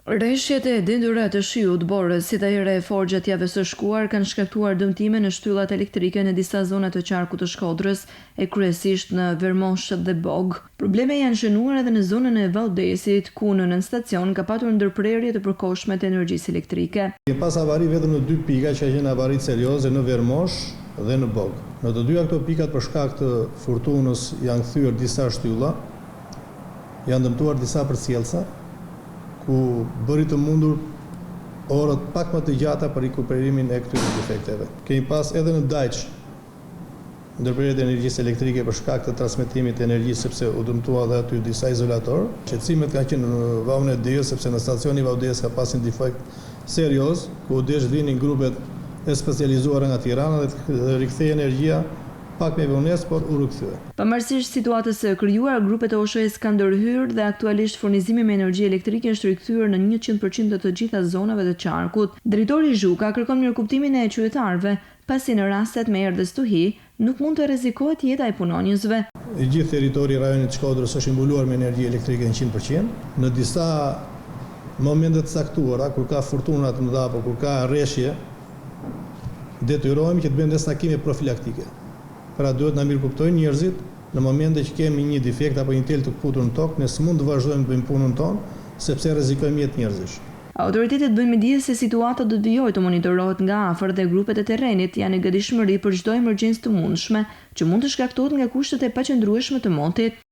Rreshjet e dendura të shiut borës si të ere e fortë gjatë javës së shkuar kanë shkaktuar dëmtime në shtyllat elektrike në disa zona të qarkut të Shkodrës, e kryesisht në Vermosh dhe Bog. Probleme janë shënuar edhe në zonën e Vaudesit, ku në nën stacion ka patur ndërprerje të përkohshme të energjisë elektrike. Pas avari vetëm në 2 pika që janë avarit serioze në Vermosh dhe në Bog. Në të dyja këto pikat për shkak të furtunës janë kthyer disa shtylla, janë dëmtuar disa përcjellsa, ku bëri të mundur orët pak më të gjata për rikuperimin e këtyre defekteve. Kemi pas edhe në Dajç ndërprerje të energjisë elektrike për shkak të transmetimit të energjisë, sepse u dëmtua edhe aty disa izolator. Shqetësimet kanë qenë në valën e Dijes, sepse në stacioni Vaudes ka pasur një defekt serioz, ku desh vinin grupet e specializuara nga Tirana dhe të rikthej energjia pak me vonesë, por u rikthye. Pavarësisht situatës së krijuar, grupet e OSHE-s kanë ndërhyrë dhe aktualisht furnizimi me energji elektrike është rikthyer në 100% të gjitha zonave të qarkut. Drejtori Zhuka kërkon mirëkuptimin e qytetarëve, pasi në rastet me erdhës stuhi nuk mund të rrezikohet jeta e punonjësve. I gjithë territori i rajonit Shkodrës është i mbuluar me energji elektrike në 100%. Në disa momente të caktuara, kur ka furtuna të mëdha apo kur ka rreshje, detyrohemi që të bëjmë des takime profilaktike. Pra duhet na mirëkuptojnë njerëzit në momente që kemi një defekt apo një tel të kputur në tokë, ne s'mund të vazhdojmë të bëjmë punën tonë, sepse rrezikojmë jetë njerëzish. Autoritetet bëjnë me dije se situata do të vijojë të monitorohet nga afër dhe grupet e terrenit janë në gatishmëri për çdo emergjencë të mundshme që mund të shkaktohet nga kushtet e paqëndrueshme të motit.